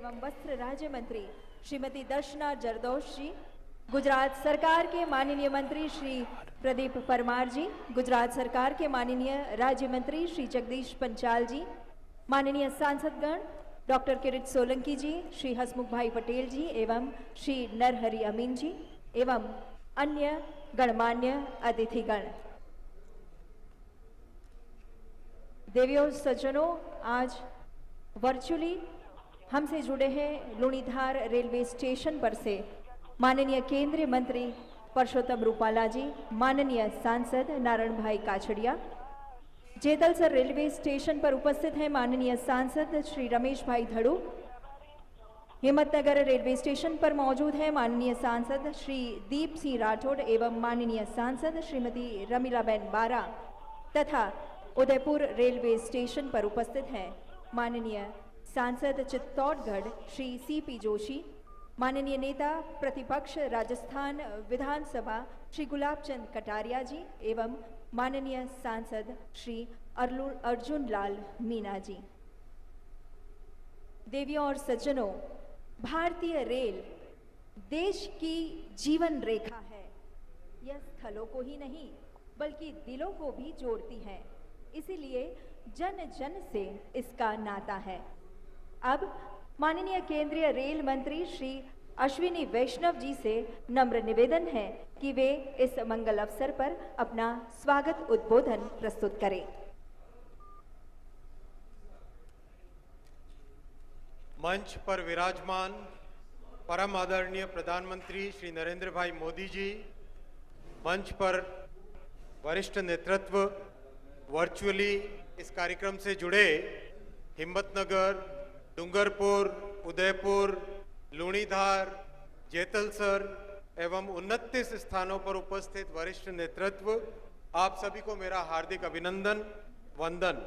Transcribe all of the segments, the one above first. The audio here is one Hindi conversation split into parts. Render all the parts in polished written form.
एवं वस्त्र राज्य मंत्री श्रीमती दर्शना जरदोश जी, गुजरात सरकार के माननीय मंत्री श्री प्रदीप परमार जी, गुजरात सरकार के माननीय राज्य मंत्री श्री जगदीश पंचाल जी, माननीय सांसदगण डॉक्टर किरीट सोलंकी जी, श्री हसमुख भाई पटेल जी एवं श्री नरहरि अमीन जी एवं अन्य गणमान्य अतिथिगण। देवियों सज्जनों, आज वर्चुअली हमसे जुड़े हैं लुणीधार रेलवे स्टेशन पर से माननीय केंद्रीय मंत्री परषोत्तम रूपाला जी, माननीय सांसद नारायण भाई काछड़िया। जेतलसर रेलवे स्टेशन पर उपस्थित हैं माननीय सांसद श्री रमेश भाई धड़ू। हिम्मतनगर रेलवे स्टेशन पर मौजूद है माननीय सांसद श्री दीप सिंह राठौड़ एवं माननीय सांसद श्रीमती रमीलाबेन बारा तथा उदयपुर रेलवे स्टेशन पर उपस्थित हैं माननीय सांसद चित्तौड़गढ़ श्री सीपी जोशी, माननीय नेता प्रतिपक्ष राजस्थान विधानसभा श्री गुलाबचंद कटारिया जी एवं माननीय सांसद श्री अर्जुन लाल मीना जी। देवियों और सज्जनों, भारतीय रेल देश की जीवन रेखा है। यह स्थलों को ही नहीं बल्कि दिलों को भी जोड़ती है, इसीलिए जन जन से इसका नाता है। अब माननीय केंद्रीय रेल मंत्री श्री अश्विनी वैष्णव जी से नम्र निवेदन है कि वे इस मंगल अवसर पर अपना स्वागत उद्बोधन प्रस्तुत करें। मंच पर विराजमान परम आदरणीय प्रधानमंत्री श्री नरेंद्र भाई मोदी जी, मंच पर वरिष्ठ नेतृत्व, वर्चुअली इस कार्यक्रम से जुड़े हिम्मतनगर, डूंगरपुर, उदयपुर, लुणीधार, जेतलसर एवं 29 स्थानों पर उपस्थित वरिष्ठ नेतृत्व, आप सभी को मेरा हार्दिक अभिनंदन, वंदन।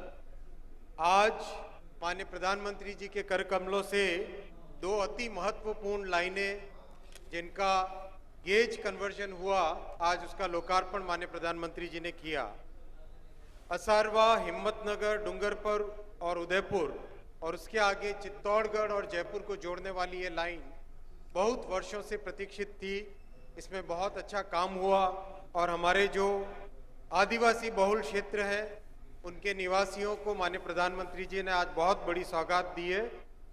आज माननीय प्रधानमंत्री जी के कर कमलों से दो अति महत्वपूर्ण लाइनें जिनका गेज कन्वर्जन हुआ, आज उसका लोकार्पण माननीय प्रधानमंत्री जी ने किया। असारवा, हिम्मतनगर, डूंगरपुर और उदयपुर और उसके आगे चित्तौड़गढ़ और जयपुर को जोड़ने वाली ये लाइन बहुत वर्षों से प्रतीक्षित थी। इसमें बहुत अच्छा काम हुआ और हमारे जो आदिवासी बहुल क्षेत्र है उनके निवासियों को माननीय प्रधानमंत्री जी ने आज बहुत बड़ी सौगात दी है।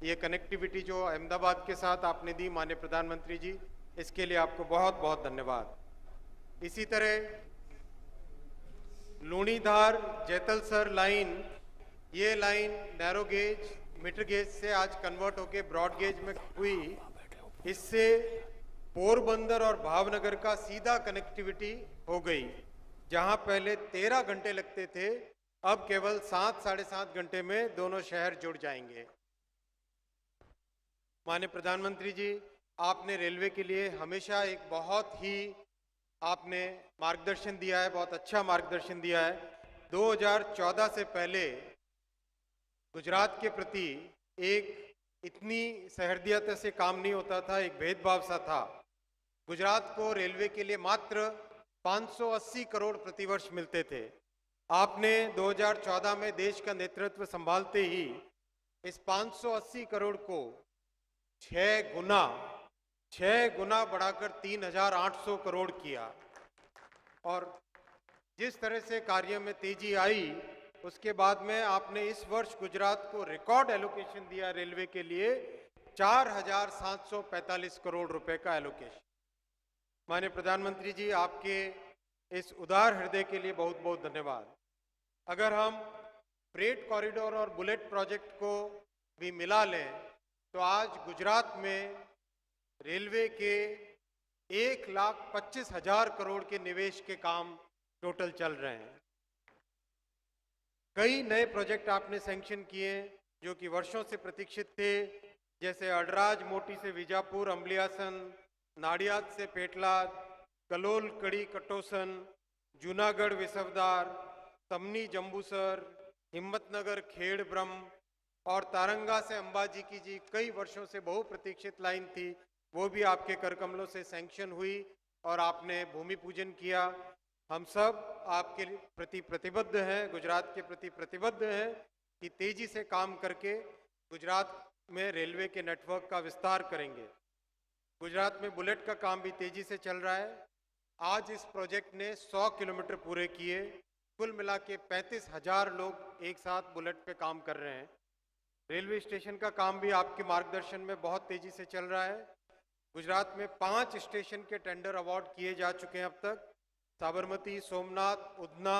ये कनेक्टिविटी जो अहमदाबाद के साथ आपने दी माननीय प्रधानमंत्री जी, इसके लिए आपको बहुत बहुत धन्यवाद। इसी तरह लुणीधार जेतलसर लाइन, ये line narrow gauge metre gauge से आज कन्वर्ट होके ब्रॉड गेज में हुई। इससे पोरबंदर और भावनगर का सीधा कनेक्टिविटी हो गई। जहां पहले 13 घंटे लगते थे, अब केवल 7 साढ़े 7 घंटे में दोनों शहर जुड़ जाएंगे। माननीय प्रधानमंत्री जी, आपने रेलवे के लिए हमेशा एक बहुत ही आपने मार्गदर्शन दिया है, बहुत अच्छा मार्गदर्शन दिया है। 2014 से पहले गुजरात के प्रति एक इतनी सहृदयता से काम नहीं होता था, एक भेदभाव सा था। गुजरात को रेलवे के लिए मात्र 580 करोड़ प्रतिवर्ष मिलते थे। आपने 2014 में देश का नेतृत्व संभालते ही इस 580 करोड़ को 6 गुना बढ़ाकर 3,800 करोड़ किया। और जिस तरह से कार्य में तेजी आई, उसके बाद में आपने इस वर्ष गुजरात को रिकॉर्ड एलोकेशन दिया रेलवे के लिए 4,745 करोड़ रुपए का एलोकेशन। माननीय प्रधानमंत्री जी, आपके इस उदार हृदय के लिए बहुत बहुत धन्यवाद। अगर हम फ्रेट कॉरिडोर और बुलेट प्रोजेक्ट को भी मिला लें तो आज गुजरात में रेलवे के 1,25,000 करोड़ के निवेश के काम टोटल चल रहे हैं। कई नए प्रोजेक्ट आपने सैंक्शन किए जो कि वर्षों से प्रतीक्षित थे, जैसे अडराज मोटी से विजापुर, अम्बलियासन, नाडियाद से पेटलाद, कलोल कड़ी कटोसन, जूनागढ़ विसवदार, तमनी जंबूसर, हिम्मतनगर खेड़ ब्रह्म और तारंगा से अंबाजी की जी कई वर्षों से बहुप्रतीक्षित लाइन थी, वो भी आपके कर कमलों से सैंक्शन हुई और आपने भूमि पूजन किया। हम सब आपके प्रति प्रतिबद्ध हैं, गुजरात के प्रति प्रतिबद्ध हैं कि तेजी से काम करके गुजरात में रेलवे के नेटवर्क का विस्तार करेंगे। गुजरात में बुलेट का काम भी तेजी से चल रहा है। आज इस प्रोजेक्ट ने 100 किलोमीटर पूरे किए। कुल मिला के 35,000 लोग एक साथ बुलेट पे काम कर रहे हैं। रेलवे स्टेशन का काम भी आपके मार्गदर्शन में बहुत तेजी से चल रहा है। गुजरात में 5 स्टेशन के टेंडर अवार्ड किए जा चुके हैं अब तक। साबरमती, सोमनाथ, उधना,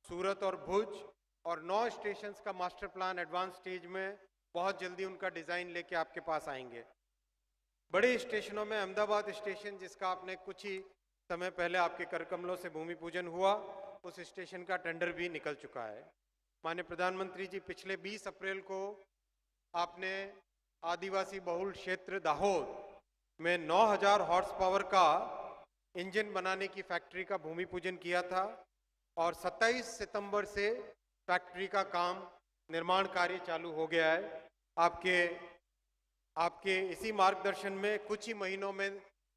सूरत और भुज, और 9 स्टेशंस का मास्टर प्लान एडवांस स्टेज में, बहुत जल्दी उनका डिजाइन लेके आपके पास आएंगे। बड़े स्टेशनों में अहमदाबाद स्टेशन, जिसका आपने कुछ ही समय पहले आपके कर कमलों से भूमि पूजन हुआ, उस स्टेशन का टेंडर भी निकल चुका है। माननीय प्रधानमंत्री जी, पिछले 20 अप्रैल को आपने आदिवासी बहुल क्षेत्र दाहोद में 9000 हॉर्स पावर का इंजन बनाने की फैक्ट्री का भूमि पूजन किया था, और 27 सितंबर से फैक्ट्री का काम, निर्माण कार्य चालू हो गया है। आपके इसी मार्गदर्शन में कुछ ही महीनों में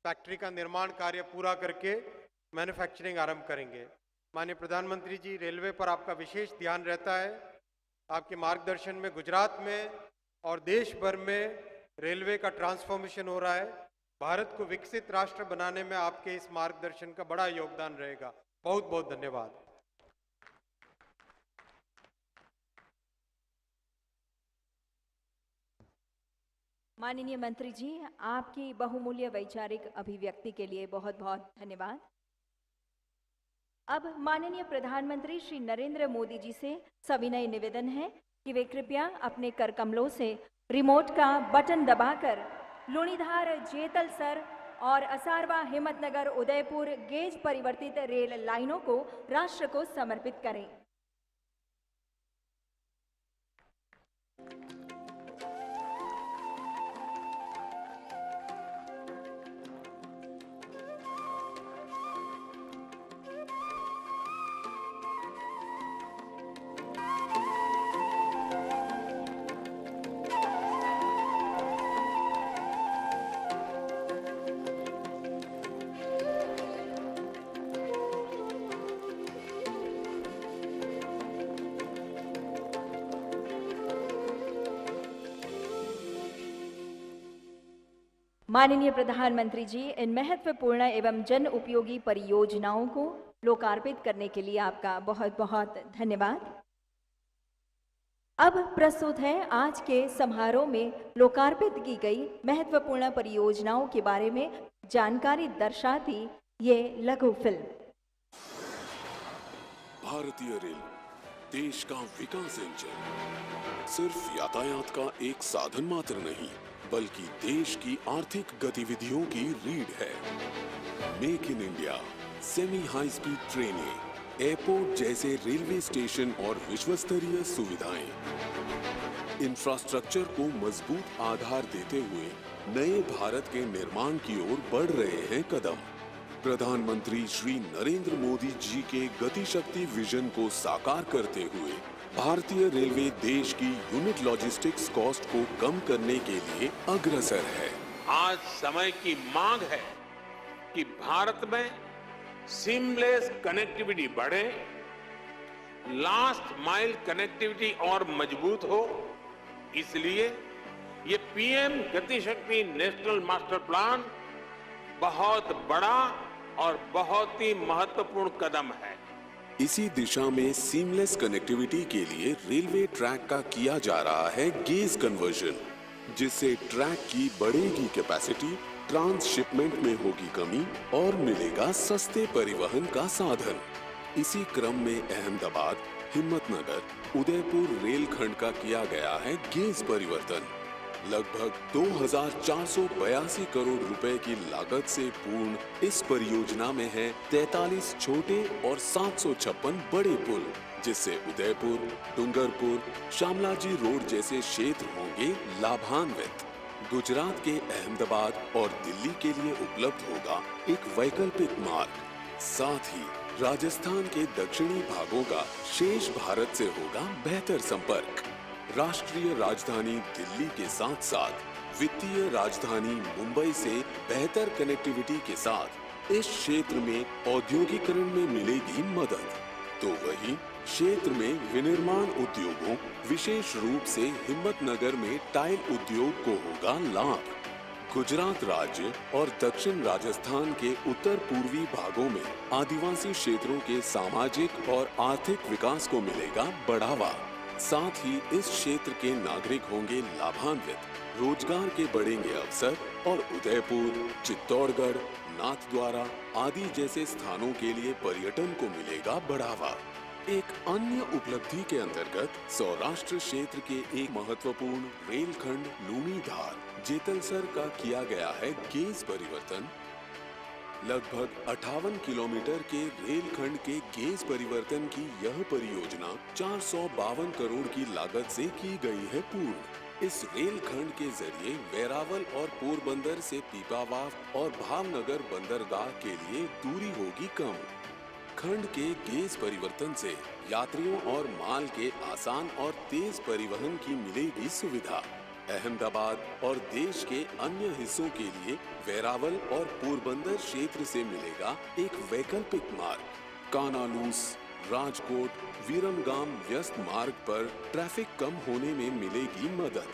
फैक्ट्री का निर्माण कार्य पूरा करके मैन्युफैक्चरिंग आरंभ करेंगे। माननीय प्रधानमंत्री जी, रेलवे पर आपका विशेष ध्यान रहता है। आपके मार्गदर्शन में गुजरात में और देश भर में रेलवे का ट्रांसफॉर्मेशन हो रहा है। भारत को विकसित राष्ट्र बनाने में आपके इस मार्गदर्शन का बड़ा योगदान रहेगा। बहुत बहुत धन्यवाद। माननीय मंत्री जी, आपकी बहुमूल्य वैचारिक अभिव्यक्ति के लिए बहुत बहुत धन्यवाद। अब माननीय प्रधानमंत्री श्री नरेंद्र मोदी जी से सविनय निवेदन है कि वे कृपया अपने कर कमलों से रिमोट का बटन दबाकर लुणीधार, जेतलसर और असारवा, हिम्मतनगर, उदयपुर गेज परिवर्तित रेल लाइनों को राष्ट्र को समर्पित करें। माननीय प्रधानमंत्री जी, इन महत्वपूर्ण एवं जन उपयोगी परियोजनाओं को लोकार्पित करने के लिए आपका बहुत बहुत धन्यवाद। अब प्रस्तुत है आज के समारोह में लोकार्पित की गई महत्वपूर्ण परियोजनाओं के बारे में जानकारी दर्शाती ये लघु फिल्म। भारतीय रेल देश का विकास इंजन सिर्फ यातायात का एक साधन मात्र नहीं, बल्कि देश की आर्थिक गतिविधियों की रीढ़ है। Make in India, semi high speed ट्रेनें, एयरपोर्ट जैसे रेलवे स्टेशन और विश्वस्तरीय सुविधाएं, इंफ्रास्ट्रक्चर को मजबूत आधार देते हुए नए भारत के निर्माण की ओर बढ़ रहे हैं कदम। प्रधानमंत्री श्री नरेंद्र मोदी जी के गति शक्ति विजन को साकार करते हुए भारतीय रेलवे देश की यूनिट लॉजिस्टिक्स कॉस्ट को कम करने के लिए अग्रसर है। आज समय की मांग है कि भारत में सीमलेस कनेक्टिविटी बढ़े, लास्ट माइल कनेक्टिविटी और मजबूत हो। इसलिए ये पीएम गति शक्ति नेशनल मास्टर प्लान बहुत बड़ा और बहुत ही महत्वपूर्ण कदम है। इसी दिशा में सीमलेस कनेक्टिविटी के लिए रेलवे ट्रैक का किया जा रहा है गेज कन्वर्जन, जिससे ट्रैक की बढ़ेगी कैपेसिटी, ट्रांसशिपमेंट में होगी कमी और मिलेगा सस्ते परिवहन का साधन। इसी क्रम में अहमदाबाद, हिम्मतनगर, उदयपुर रेलखंड का किया गया है गेज परिवर्तन। लगभग 2482 करोड़ रुपए की लागत से पूर्ण इस परियोजना में है 43 छोटे और 756 बड़े पुल, जिससे उदयपुर, डूंगरपुर, शामलाजी रोड जैसे क्षेत्र होंगे लाभान्वित। गुजरात के अहमदाबाद और दिल्ली के लिए उपलब्ध होगा एक वैकल्पिक मार्ग। साथ ही राजस्थान के दक्षिणी भागों का शेष भारत से होगा बेहतर संपर्क। राष्ट्रीय राजधानी दिल्ली के साथ साथ वित्तीय राजधानी मुंबई से बेहतर कनेक्टिविटी के साथ इस क्षेत्र में औद्योगिकरण में मिलेगी मदद। तो वहीं क्षेत्र में विनिर्माण उद्योगों, विशेष रूप से हिम्मतनगर में टाइल उद्योग को होगा लाभ। गुजरात राज्य और दक्षिण राजस्थान के उत्तर पूर्वी भागों में आदिवासी क्षेत्रों के सामाजिक और आर्थिक विकास को मिलेगा बढ़ावा। साथ ही इस क्षेत्र के नागरिक होंगे लाभान्वित, रोजगार के बढ़ेंगे अवसर और उदयपुर, चित्तौड़गढ़, नाथद्वारा आदि जैसे स्थानों के लिए पर्यटन को मिलेगा बढ़ावा। एक अन्य उपलब्धि के अंतर्गत सौराष्ट्र क्षेत्र के एक महत्वपूर्ण रेलखंड लूणीधार जेतलसर का किया गया है गेज परिवर्तन। लगभग 58 किलोमीटर के रेलखंड के गेज परिवर्तन की यह परियोजना 452 करोड़ की लागत से की गई है पूर्ण। इस रेलखंड के जरिए वेरावल और पोरबंदर से पीपावाव और भावनगर बंदरगाह के लिए दूरी होगी कम। खंड के गेज परिवर्तन से यात्रियों और माल के आसान और तेज परिवहन की मिलेगी सुविधा। अहमदाबाद और देश के अन्य हिस्सों के लिए वेरावल और पोरबंदर क्षेत्र से मिलेगा एक वैकल्पिक मार्ग। कानालूस, राजकोट, विरमगाम व्यस्त मार्ग पर ट्रैफिक कम होने में मिलेगी मदद।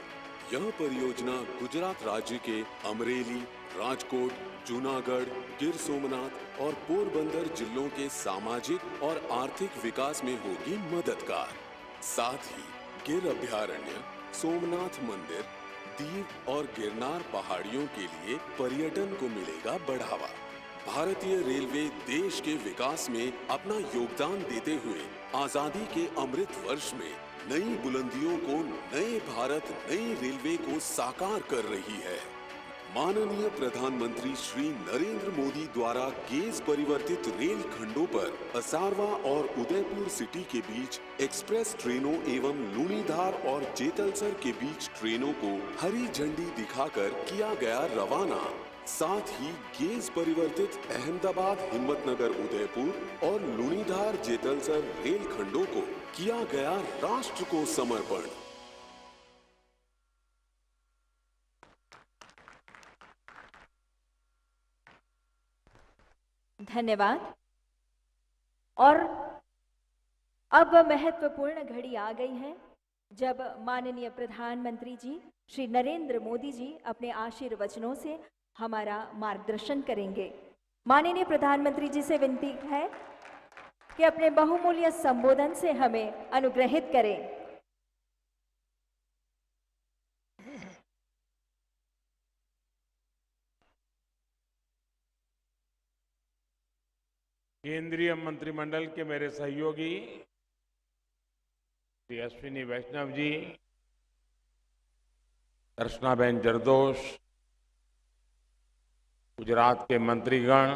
यह परियोजना गुजरात राज्य के अमरेली, राजकोट, जूनागढ़, गिर सोमनाथ और पोरबंदर जिलों के सामाजिक और आर्थिक विकास में होगी मददगार। साथ ही गिर अभयारण्य, सोमनाथ मंदिर, दीव और गिरनार पहाड़ियों के लिए पर्यटन को मिलेगा बढ़ावा। भारतीय रेलवे देश के विकास में अपना योगदान देते हुए आजादी के अमृत वर्ष में नई बुलंदियों को, नए भारत, नई रेलवे को साकार कर रही है। माननीय प्रधानमंत्री श्री नरेंद्र मोदी द्वारा गेज परिवर्तित रेल खंडों पर असारवा और उदयपुर सिटी के बीच एक्सप्रेस ट्रेनों एवं लूणीधार और जेतलसर के बीच ट्रेनों को हरी झंडी दिखाकर किया गया रवाना। साथ ही गेज परिवर्तित अहमदाबाद, हिम्मतनगर, उदयपुर और लूणीधार जेतलसर रेल खंडों को किया गया राष्ट्र को समर्पण। धन्यवाद। और अब वह महत्वपूर्ण घड़ी आ गई है जब माननीय प्रधानमंत्री जी श्री नरेंद्र मोदी जी अपने आशीर्वचनों से हमारा मार्गदर्शन करेंगे। माननीय प्रधानमंत्री जी से विनती है कि अपने बहुमूल्य संबोधन से हमें अनुग्रहित करें। केंद्रीय मंत्रिमंडल के मेरे सहयोगी श्री अश्विनी वैष्णव जी, दर्शनाबेन जरदोश, गुजरात के मंत्रीगण,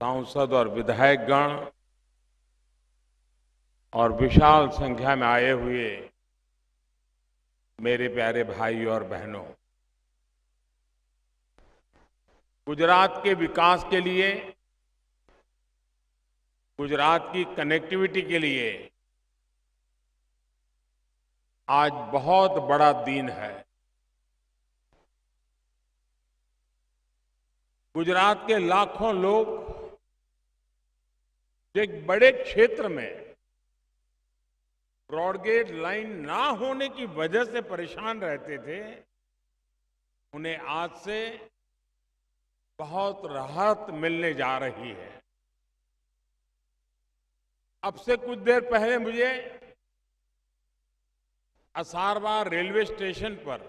सांसद और विधायकगण और विशाल संख्या में आए हुए मेरे प्यारे भाई और बहनों, गुजरात के विकास के लिए, गुजरात की कनेक्टिविटी के लिए आज बहुत बड़ा दिन है। गुजरात के लाखों लोग जो एक बड़े क्षेत्र में ब्रॉडगेज लाइन ना होने की वजह से परेशान रहते थे, उन्हें आज से बहुत राहत मिलने जा रही है। अब से कुछ देर पहले मुझे असारवा रेलवे स्टेशन पर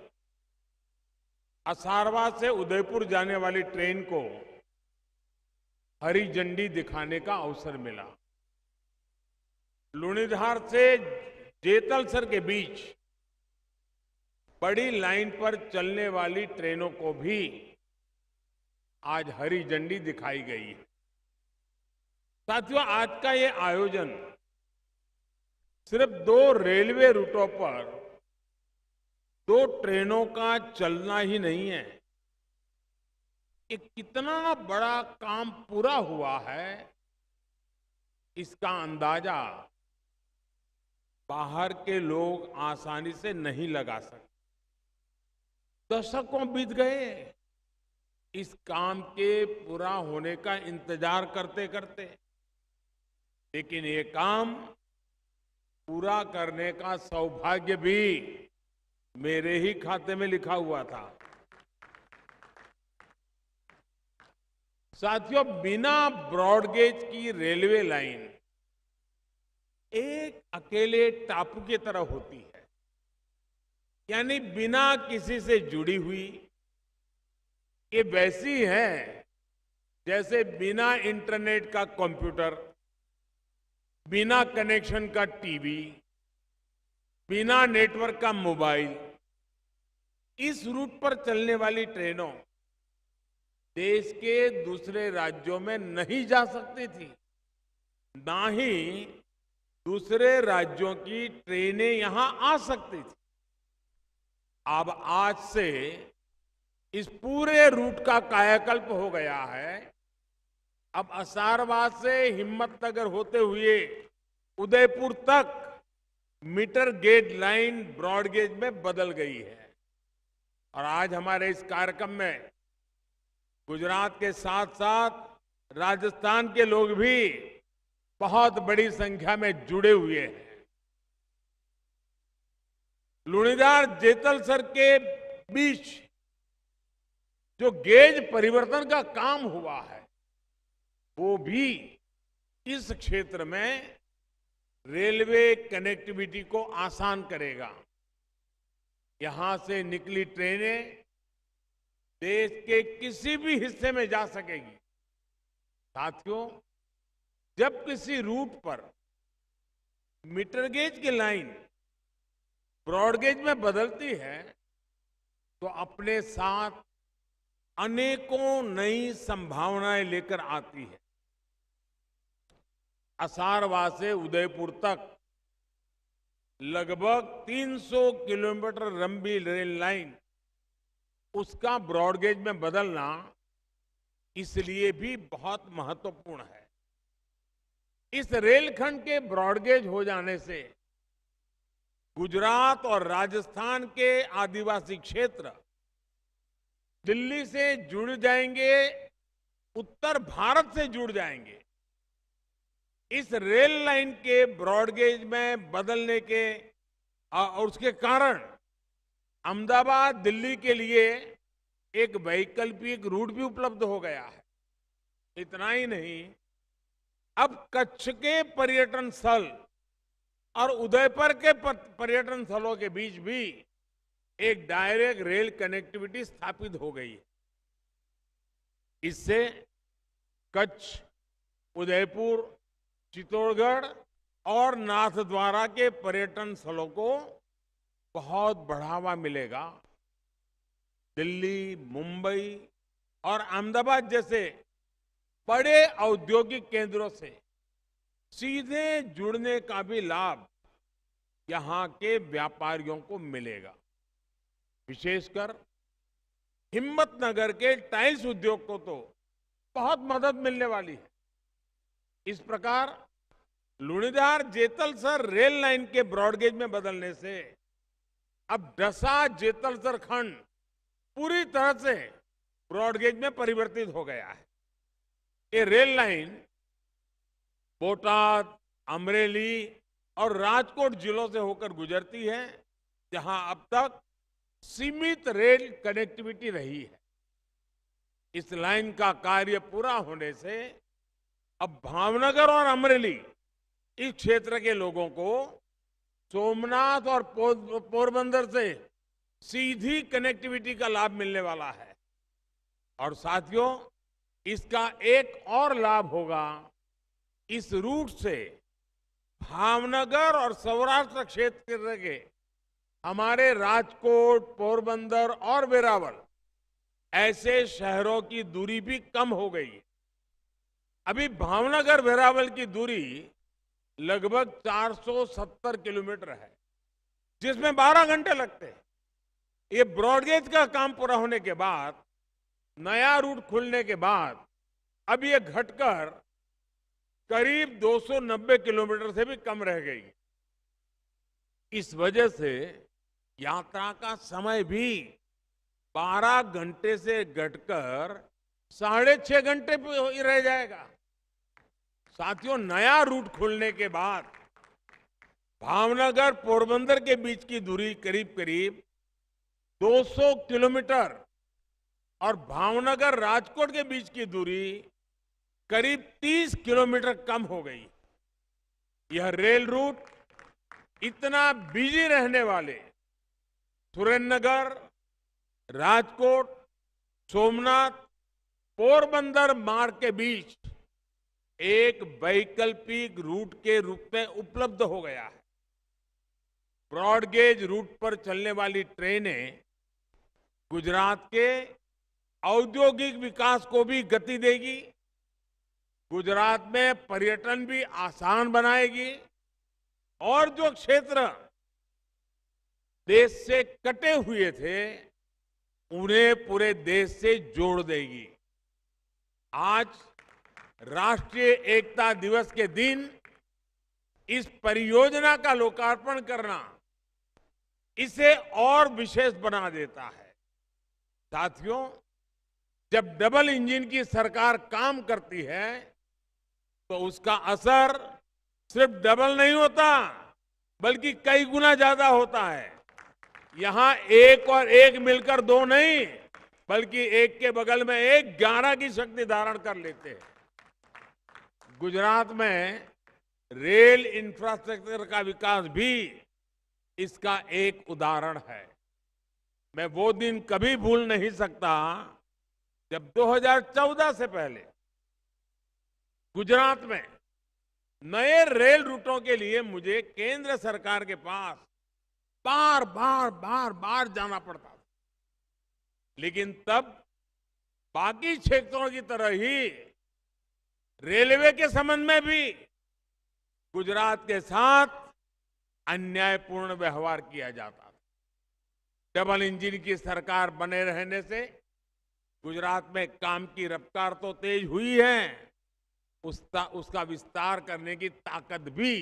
असारवा से उदयपुर जाने वाली ट्रेन को हरी झंडी दिखाने का अवसर मिला। लूणीधार से जेतलसर के बीच बड़ी लाइन पर चलने वाली ट्रेनों को भी आज हरी झंडी दिखाई गई है। साथियों, आज का ये आयोजन सिर्फ 2 रेलवे रूटों पर 2 ट्रेनों का चलना ही नहीं है, ये कितना बड़ा काम पूरा हुआ है इसका अंदाजा बाहर के लोग आसानी से नहीं लगा सकते। दशकों बीत गए इस काम के पूरा होने का इंतजार करते करते। लेकिन ये काम पूरा करने का सौभाग्य भी मेरे ही खाते में लिखा हुआ था। साथियों, बिना ब्रॉडगेज की रेलवे लाइन एक अकेले टापू की तरह होती है, यानी बिना किसी से जुड़ी हुई। ये वैसी है जैसे बिना इंटरनेट का कंप्यूटर, बिना कनेक्शन का टीवी, बिना नेटवर्क का मोबाइल। इस रूट पर चलने वाली ट्रेनों देश के दूसरे राज्यों में नहीं जा सकती थी, ना ही दूसरे राज्यों की ट्रेनें यहां आ सकती थी। अब आज से इस पूरे रूट का कायाकल्प हो गया है। अब असारवाद से हिम्मतनगर होते हुए उदयपुर तक मीटर गेज लाइन ब्रॉडगेज में बदल गई है। और आज हमारे इस कार्यक्रम में गुजरात के साथ साथ राजस्थान के लोग भी बहुत बड़ी संख्या में जुड़े हुए हैं। लुणीधार जेतलसर के बीच जो गेज परिवर्तन का काम हुआ है, वो भी इस क्षेत्र में रेलवे कनेक्टिविटी को आसान करेगा। यहां से निकली ट्रेनें देश के किसी भी हिस्से में जा सकेगी। साथियों, जब किसी रूट पर मीटर गेज की लाइन ब्रॉडगेज में बदलती है तो अपने साथ अनेकों नई संभावनाएं लेकर आती है। असारवाद से उदयपुर तक लगभग 300 किलोमीटर लंबी रेल लाइन, उसका ब्रॉडगेज में बदलना इसलिए भी बहुत महत्वपूर्ण है। इस रेलखंड के ब्रॉडगेज हो जाने से गुजरात और राजस्थान के आदिवासी क्षेत्र दिल्ली से जुड़ जाएंगे, उत्तर भारत से जुड़ जाएंगे। इस रेल लाइन के ब्रॉडगेज में बदलने के और उसके कारण अहमदाबाद दिल्ली के लिए एक वैकल्पिक रूट भी उपलब्ध हो गया है। इतना ही नहीं, अब कच्छ के पर्यटन स्थल और उदयपुर के पर्यटन स्थलों के बीच भी एक डायरेक्ट रेल कनेक्टिविटी स्थापित हो गई है। इससे कच्छ, उदयपुर, चित्तौड़गढ़ और नाथद्वारा के पर्यटन स्थलों को बहुत बढ़ावा मिलेगा। दिल्ली, मुंबई और अहमदाबाद जैसे बड़े औद्योगिक केंद्रों से सीधे जुड़ने का भी लाभ यहां के व्यापारियों को मिलेगा। विशेषकर हिम्मतनगर के टाइल्स उद्योग को तो बहुत मदद मिलने वाली है। इस प्रकार लुणीधार जेतलसर रेल लाइन के ब्रॉडगेज में बदलने से अब डसा जेतलसर खंड पूरी तरह से ब्रॉडगेज में परिवर्तित हो गया है। ये रेल लाइन बोटाद, अमरेली और राजकोट जिलों से होकर गुजरती है, जहां अब तक सीमित रेल कनेक्टिविटी रही है। इस लाइन का कार्य पूरा होने से अब भावनगर और अमरेली इस क्षेत्र के लोगों को सोमनाथ और पोरबंदर से सीधी कनेक्टिविटी का लाभ मिलने वाला है। और साथियों, इसका एक और लाभ होगा, इस रूट से भावनगर और सौराष्ट्र क्षेत्र के हमारे राजकोट, पोरबंदर और वेरावल ऐसे शहरों की दूरी भी कम हो गई। अभी भावनगर वेरावल की दूरी लगभग 470 किलोमीटर है, जिसमें 12 घंटे लगते हैं। ये ब्रॉडगेज का काम पूरा होने के बाद, नया रूट खुलने के बाद अब ये घटकर करीब 290 किलोमीटर से भी कम रह गई। इस वजह से यात्रा का समय भी 12 घंटे से घटकर 6.5 घंटे पे रह जाएगा। साथियों, नया रूट खुलने के बाद भावनगर पोरबंदर के बीच की दूरी करीब करीब 200 किलोमीटर और भावनगर राजकोट के बीच की दूरी करीब 30 किलोमीटर कम हो गई। यह रेल रूट इतना बिजी रहने वाले सुरेंद्रनगर, राजकोट, सोमनाथ, पोरबंदर मार्ग के बीच एक वैकल्पिक रूट के रूप में उपलब्ध हो गया है। ब्रॉड गेज रूट पर चलने वाली ट्रेनें गुजरात के औद्योगिक विकास को भी गति देगी, गुजरात में पर्यटन भी आसान बनाएगी और जो क्षेत्र देश से कटे हुए थे उन्हें पूरे देश से जोड़ देगी। आज राष्ट्रीय एकता दिवस के दिन इस परियोजना का लोकार्पण करना इसे और विशेष बना देता है। साथियों, जब डबल इंजन की सरकार काम करती है तो उसका असर सिर्फ डबल नहीं होता बल्कि कई गुना ज्यादा होता है। यहां एक और एक मिलकर दो नहीं बल्कि एक के बगल में एक 11 की शक्ति धारण कर लेते हैं। गुजरात में रेल इंफ्रास्ट्रक्चर का विकास भी इसका एक उदाहरण है। मैं वो दिन कभी भूल नहीं सकता जब 2014 से पहले गुजरात में नए रेल रूटों के लिए मुझे केंद्र सरकार के पास बार बार जाना पड़ता था। लेकिन तब बाकी क्षेत्रों की तरह ही रेलवे के संबंध में भी गुजरात के साथ अन्यायपूर्ण व्यवहार किया जाता था। डबल इंजन की सरकार बने रहने से गुजरात में काम की रफ्तार तो तेज हुई है, उसका विस्तार करने की ताकत भी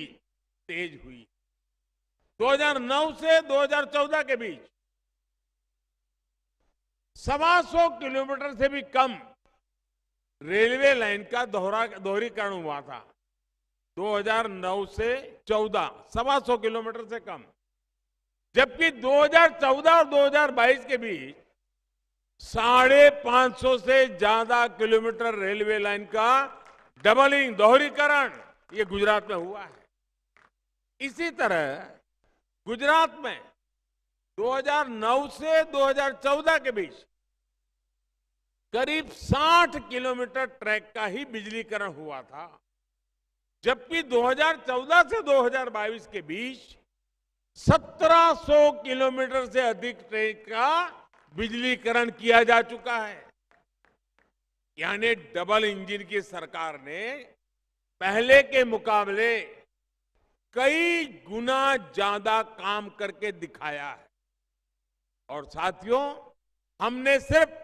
तेज हुई। 2009 से 2014 के बीच 125 किलोमीटर से भी कम रेलवे लाइन का दोहरीकरण हुआ था। 2009 से 14 125 किलोमीटर से कम, जबकि 2014 और 2022 के बीच 550 से ज्यादा किलोमीटर रेलवे लाइन का डबलिंग दोहरीकरण ये गुजरात में हुआ है। इसी तरह गुजरात में 2009 से 2014 के बीच करीब 60 किलोमीटर ट्रैक का ही बिजलीकरण हुआ था, जबकि 2014 से 2022 के बीच 1700 किलोमीटर से अधिक ट्रैक का बिजलीकरण किया जा चुका है। यानी डबल इंजन की सरकार ने पहले के मुकाबले कई गुना ज्यादा काम करके दिखाया है। और साथियों, हमने सिर्फ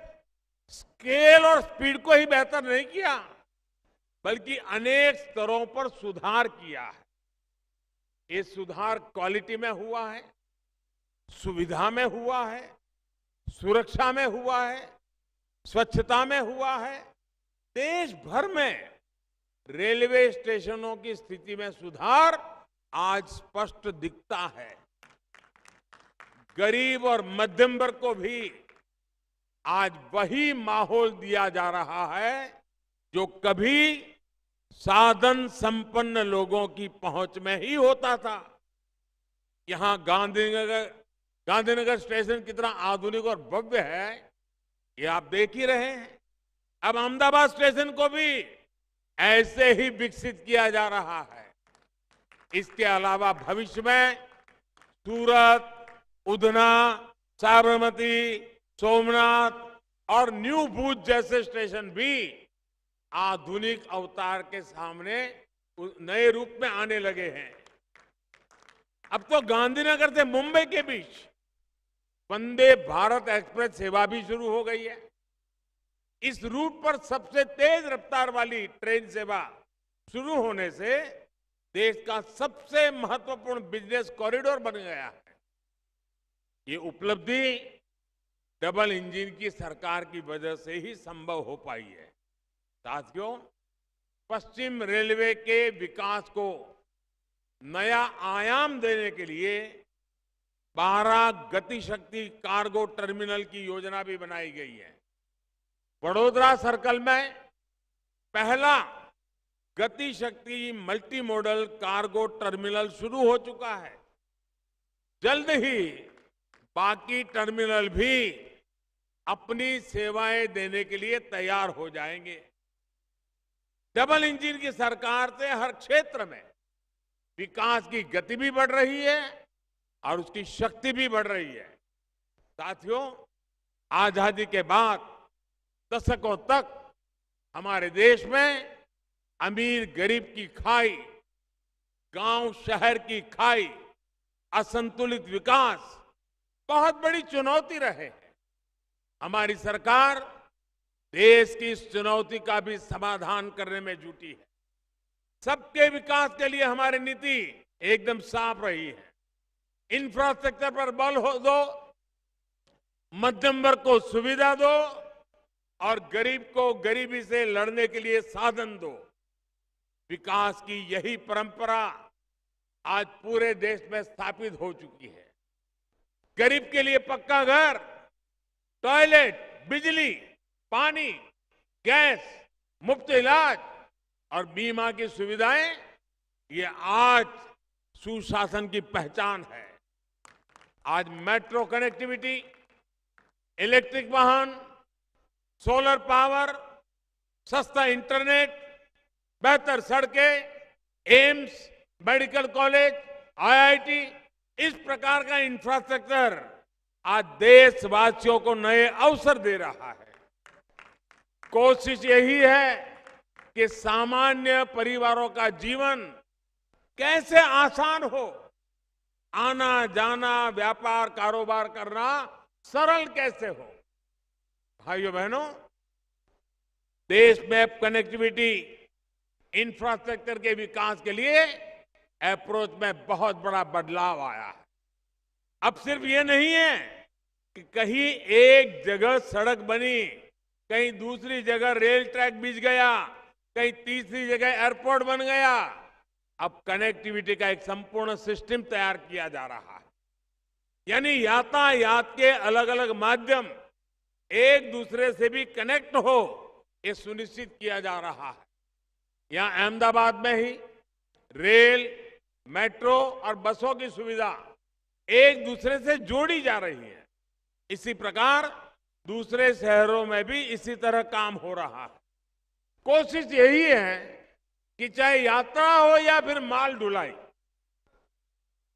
स्केल और स्पीड को ही बेहतर नहीं किया बल्कि अनेक स्तरों पर सुधार किया है। ये सुधार क्वालिटी में हुआ है, सुविधा में हुआ है, सुरक्षा में हुआ है, स्वच्छता में हुआ है। देश भर में रेलवे स्टेशनों की स्थिति में सुधार आज स्पष्ट दिखता है। गरीब और मध्यम वर्ग को भी आज वही माहौल दिया जा रहा है जो कभी साधन संपन्न लोगों की पहुंच में ही होता था। यहां गांधीनगर स्टेशन कितना आधुनिक और भव्य है ये आप देख ही रहे हैं। अब अहमदाबाद स्टेशन को भी ऐसे ही विकसित किया जा रहा है। इसके अलावा भविष्य में सूरत, उधना, साबरमती, सोमनाथ और न्यू भूज जैसे स्टेशन भी आधुनिक अवतार के सामने नए रूप में आने लगे हैं। अब तो गांधीनगर से मुंबई के बीच वंदे भारत एक्सप्रेस सेवा भी शुरू हो गई है। इस रूट पर सबसे तेज रफ्तार वाली ट्रेन सेवा शुरू होने से देश का सबसे महत्वपूर्ण बिजनेस कॉरिडोर बन गया है। ये उपलब्धि डबल इंजन की सरकार की वजह से ही संभव हो पाई है। साथियों, पश्चिम रेलवे के विकास को नया आयाम देने के लिए 12 गति शक्ति कार्गो टर्मिनल की योजना भी बनाई गई है। वडोदरा सर्कल में पहला गति शक्ति मल्टी मॉडल कार्गो टर्मिनल शुरू हो चुका है। जल्द ही बाकी टर्मिनल भी अपनी सेवाएं देने के लिए तैयार हो जाएंगे। डबल इंजन की सरकार से हर क्षेत्र में विकास की गति भी बढ़ रही है और उसकी शक्ति भी बढ़ रही है। साथियों, आजादी के बाद दशकों तक हमारे देश में अमीर गरीब की खाई, गांव शहर की खाई, असंतुलित विकास बहुत बड़ी चुनौती रहे हैं। हमारी सरकार देश की इस चुनौती का भी समाधान करने में जुटी है। सबके विकास के लिए हमारी नीति एकदम साफ रही है। इंफ्रास्ट्रक्चर पर बल दो, मध्यम वर्ग को सुविधा दो और गरीब को गरीबी से लड़ने के लिए साधन दो। विकास की यही परंपरा आज पूरे देश में स्थापित हो चुकी है। गरीब के लिए पक्का घर, टॉयलेट, बिजली, पानी, गैस, मुफ्त इलाज और बीमा की सुविधाएं, ये आज सुशासन की पहचान है। आज मेट्रो कनेक्टिविटी, इलेक्ट्रिक वाहन, सोलर पावर, सस्ता इंटरनेट, बेहतर सड़कें, एम्स, मेडिकल कॉलेज, आईआईटी, इस प्रकार का इंफ्रास्ट्रक्चर आज देशवासियों को नए अवसर दे रहा है। कोशिश यही है कि सामान्य परिवारों का जीवन कैसे आसान हो, आना जाना, व्यापार कारोबार करना सरल कैसे हो। भाइयों बहनों, देश में कनेक्टिविटी इंफ्रास्ट्रक्चर के विकास के लिए अप्रोच में बहुत बड़ा बदलाव आया है। अब सिर्फ ये नहीं है कि कहीं एक जगह सड़क बनी, कहीं दूसरी जगह रेल ट्रैक बिछ गया, कहीं तीसरी जगह एयरपोर्ट बन गया। अब कनेक्टिविटी का एक संपूर्ण सिस्टम तैयार किया जा रहा है। यानी यातायात के अलग अलग माध्यम एक दूसरे से भी कनेक्ट हो, ये सुनिश्चित किया जा रहा है। यहां अहमदाबाद में ही रेल, मेट्रो और बसों की सुविधा एक दूसरे से जोड़ी जा रही है। इसी प्रकार दूसरे शहरों में भी इसी तरह काम हो रहा है। कोशिश यही है कि चाहे यात्रा हो या फिर माल ढुलाई,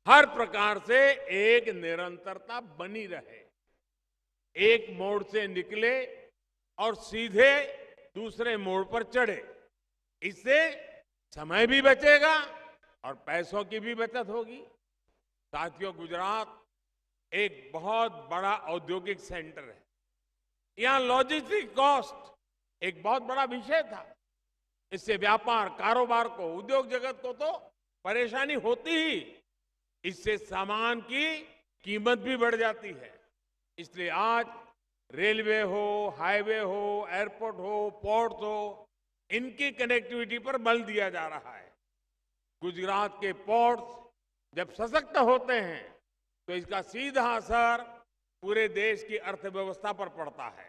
हर प्रकार से एक निरंतरता बनी रहे। एक मोड़ से निकले और सीधे दूसरे मोड़ पर चढ़े। इससे समय भी बचेगा और पैसों की भी बचत होगी। साथियों, गुजरात एक बहुत बड़ा औद्योगिक सेंटर है। यहां लॉजिस्टिक कॉस्ट एक बहुत बड़ा विषय था। इससे व्यापार कारोबार को, उद्योग जगत को तो परेशानी होती ही, इससे सामान की कीमत भी बढ़ जाती है। इसलिए आज रेलवे हो, हाईवे हो, एयरपोर्ट हो, पोर्ट हो, इनकी कनेक्टिविटी पर बल दिया जा रहा है। गुजरात के पोर्ट्स जब सशक्त होते हैं तो इसका सीधा असर पूरे देश की अर्थव्यवस्था पर पड़ता है।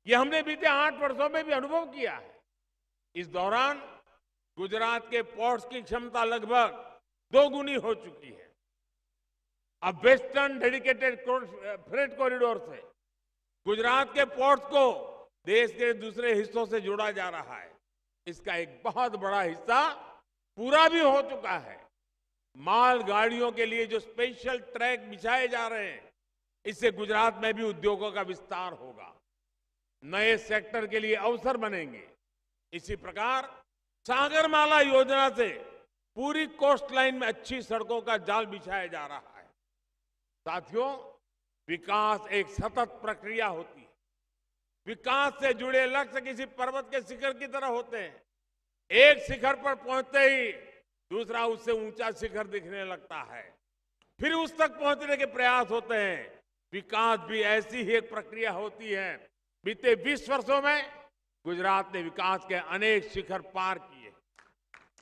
यह हमने बीते 8 वर्षों में भी अनुभव किया है। इस दौरान गुजरात के पोर्ट्स की क्षमता लगभग 2 गुनी हो चुकी है। अब वेस्टर्न डेडिकेटेड फ्रेट कॉरिडोर से गुजरात के पोर्ट्स को देश के दूसरे हिस्सों से जोड़ा जा रहा है। इसका एक बहुत बड़ा हिस्सा पूरा भी हो चुका है। माल गाड़ियों के लिए जो स्पेशल ट्रैक बिछाए जा रहे हैं, इससे गुजरात में भी उद्योगों का विस्तार होगा, नए सेक्टर के लिए अवसर बनेंगे। इसी प्रकार सागरमाला योजना से पूरी कोस्ट लाइन में अच्छी सड़कों का जाल बिछाया जा रहा है। साथियों, विकास एक सतत प्रक्रिया होती है। विकास से जुड़े लक्ष्य किसी पर्वत के शिखर की तरह होते हैं। एक शिखर पर पहुंचते ही दूसरा उससे ऊंचा शिखर दिखने लगता है, फिर उस तक पहुंचने के प्रयास होते हैं। विकास भी ऐसी ही एक प्रक्रिया होती है। बीते 20 वर्षों में गुजरात ने विकास के अनेक शिखर पार किए,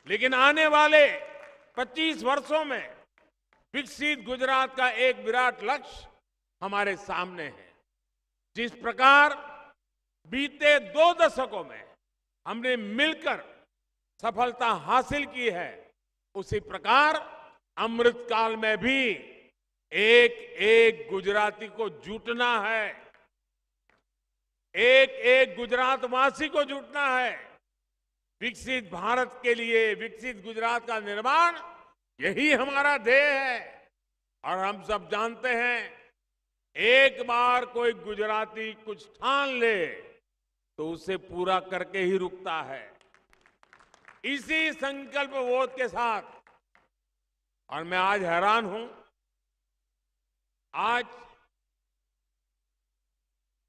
लेकिन आने वाले 25 वर्षों में विकसित गुजरात का एक विराट लक्ष्य हमारे सामने है। जिस प्रकार बीते 2 दशकों में हमने मिलकर सफलता हासिल की है, उसी प्रकार अमृतकाल में भी एक एक गुजराती को जुटना है, एक एक गुजरातवासी को जुटना है। विकसित भारत के लिए विकसित गुजरात का निर्माण, यही हमारा ध्येय है। और हम सब जानते हैं, एक बार कोई गुजराती कुछ ठान ले तो उसे पूरा करके ही रुकता है। इसी संकल्प बोध के साथ, और मैं आज हैरान हूं, आज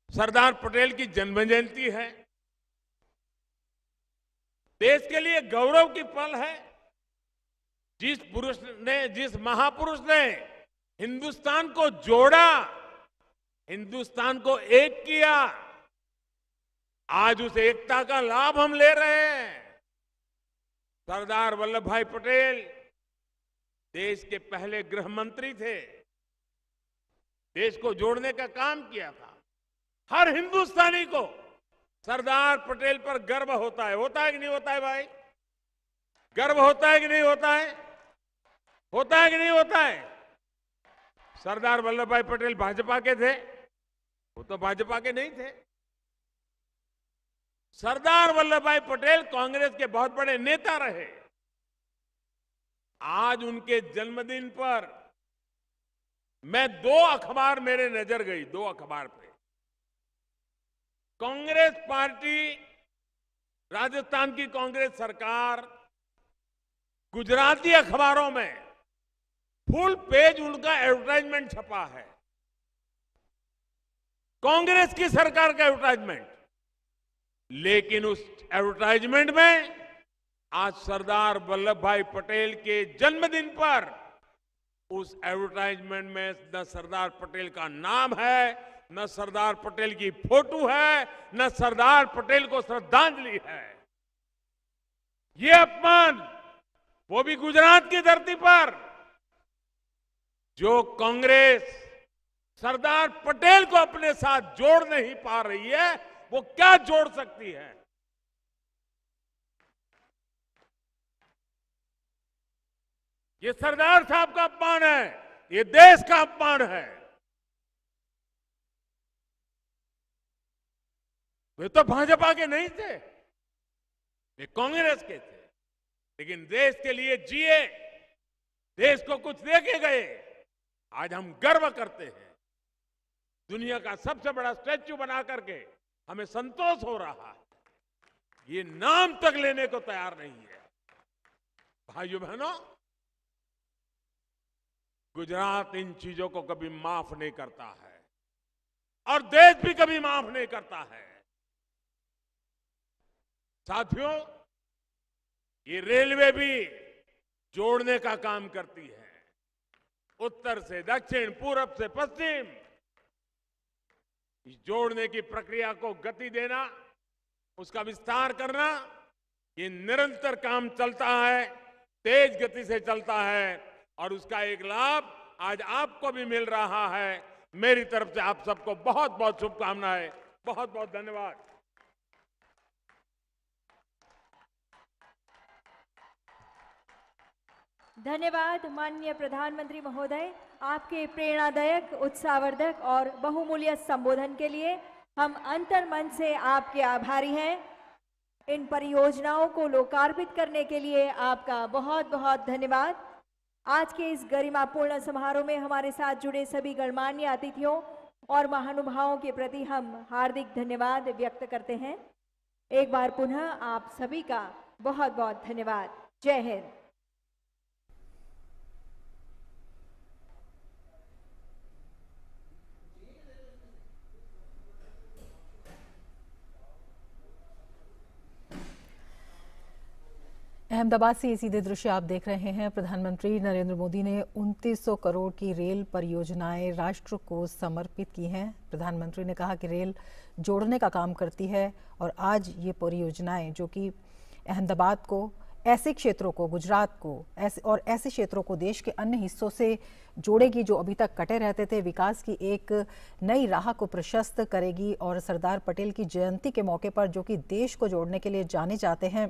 सरदार पटेल की जन्म जयंती है। देश के लिए गौरव की पल है। जिस महापुरुष ने हिंदुस्तान को जोड़ा, हिंदुस्तान को एक किया, आज उस एकता का लाभ हम ले रहे हैं। सरदार वल्लभ भाई पटेल देश के पहले गृह मंत्री थे। देश को जोड़ने का काम किया था। हर हिंदुस्तानी को सरदार पटेल पर गर्व होता है कि नहीं होता है भाई? गर्व होता है कि नहीं होता है? होता है कि नहीं होता है? सरदार वल्लभ भाई पटेल भाजपा के थे? वो तो भाजपा के नहीं थे। सरदार वल्लभ भाई पटेल कांग्रेस के बहुत बड़े नेता रहे। आज उनके जन्मदिन पर मैं 2 अखबार मेरे नजर गई, 2 अखबार पे। कांग्रेस पार्टी, राजस्थान की कांग्रेस सरकार, गुजराती अखबारों में फुल पेज उनका एडवर्टाइजमेंट छपा है। कांग्रेस की सरकार का एडवर्टाइजमेंट। लेकिन उस एडवर्टाइजमेंट में आज सरदार वल्लभ भाई पटेल के जन्मदिन पर उस एडवर्टाइजमेंट में न सरदार पटेल का नाम है, न सरदार पटेल की फोटो है, न सरदार पटेल को श्रद्धांजलि है। ये अपमान, वो भी गुजरात की धरती पर। जो कांग्रेस सरदार पटेल को अपने साथ जोड़ नहीं पा रही है, वो क्या जोड़ सकती है? ये सरदार साहब का अपमान है, ये देश का अपमान है। वे तो भाजपा के नहीं थे, वे कांग्रेस के थे, लेकिन देश के लिए जिए, देश को कुछ दे के गए। आज हम गर्व करते हैं। दुनिया का सबसे बड़ा स्टैच्यू बना करके हमें संतोष हो रहा है। ये नाम तक लेने को तैयार नहीं है। भाइयों बहनों, गुजरात इन चीजों को कभी माफ नहीं करता है और देश भी कभी माफ नहीं करता है। साथियों, ये रेलवे भी जोड़ने का काम करती है। उत्तर से दक्षिण, पूरब से पश्चिम, इस जोड़ने की प्रक्रिया को गति देना, उसका विस्तार करना, ये निरंतर काम चलता है, तेज गति से चलता है और उसका एक लाभ आज आपको भी मिल रहा है। मेरी तरफ से आप सबको बहुत बहुत शुभकामनाएं, बहुत बहुत धन्यवाद। धन्यवाद माननीय प्रधानमंत्री महोदय, आपके प्रेरणादायक, उत्साहवर्धक और बहुमूल्य संबोधन के लिए हम अंतर्मन से आपके आभारी हैं। इन परियोजनाओं को लोकार्पित करने के लिए आपका बहुत बहुत धन्यवाद। आज के इस गरिमापूर्ण समारोह में हमारे साथ जुड़े सभी गणमान्य अतिथियों और महानुभावों के प्रति हम हार्दिक धन्यवाद व्यक्त करते हैं। एक बार पुनः आप सभी का बहुत बहुत धन्यवाद। जय हिंद। अहमदाबाद से ये सीधे दृश्य आप देख रहे हैं। प्रधानमंत्री नरेंद्र मोदी ने 2900 करोड़ की रेल परियोजनाएं राष्ट्र को समर्पित की हैं। प्रधानमंत्री ने कहा कि रेल जोड़ने का काम करती है और आज ये परियोजनाएं जो कि अहमदाबाद को, ऐसे क्षेत्रों को, गुजरात को ऐसे क्षेत्रों को देश के अन्य हिस्सों से जोड़ेगी जो अभी तक कटे रहते थे। विकास की एक नई राह को प्रशस्त करेगी और सरदार पटेल की जयंती के मौके पर, जो कि देश को जोड़ने के लिए जाने जाते हैं,